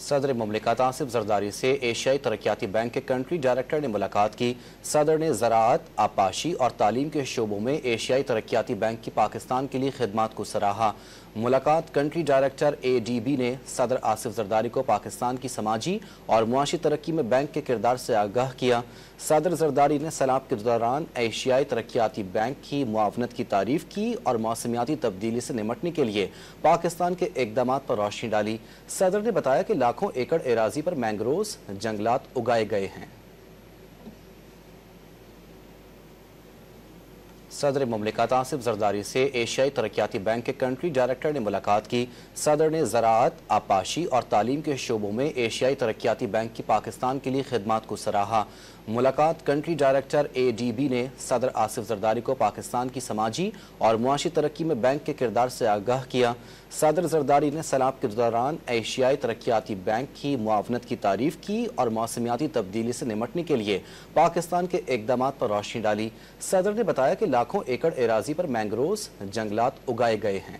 صدر مملکت آصف زرداری سے ایشیائی ترقیاتی بینک کے کنٹری ڈائریکٹر نے ملاقات کی۔ صدر نے زراعت، آبپاشی اور تعلیم کے شعبوں میں ایشیائی ترقیاتی بینک کی پاکستان کے لیے خدمات کو سراہا۔ ملاقات کنٹری ڈائریکٹر ADB نے صدر آصف زرداری کو پاکستان کی سماجی اور معاشی ترقی میں بینک کے کردار سے آگاہ کیا۔ صدر زرداری نے سیلاب کے دوران ایشیائی ترقیاتی بینک کی معاونت کی تعریف کی اور موسمیاتی تبدیلی سے نمٹنے کے لیے پاکستان کے اقدامات پر روشنی ڈالی۔ صدر نے بتایا کہ لاکھوں ایکڑ اراضی پر مینگروز جنگلات اگائے گئے ہیں۔ صدر مملکت آصف زرداری سے ایشیائی ترقیاتی بینک کے کنٹری ڈائریکٹر نے ملاقات کی۔ صدر نے زراعت، آبپاشی اور تعلیم کے شعبوں میں ایشیائی ترقیاتی بینک کی پاکستان کے لیے خدمات کو سراہا۔ ملاقات کنٹری ڈائریکٹر ADB نے صدر آصف زرداری کو پاکستان کی سماجی اور معاشی ترقی میں بینک کے کردار سے آگاہ کیا۔ صدر زرداری نے سیلاب کے دوران ایشیائی ترقیاتی بینک کی معاونت کی تعریف کی اور موسمیاتی تبدیلی سے نمٹنے کے لیے پاکستان کے اقدامات پر روشنی ڈالی۔ صدر نے بتایا کہ لاکھوں ایکڑ اراضی پر مینگروز جنگلات اگائے گئے ہیں۔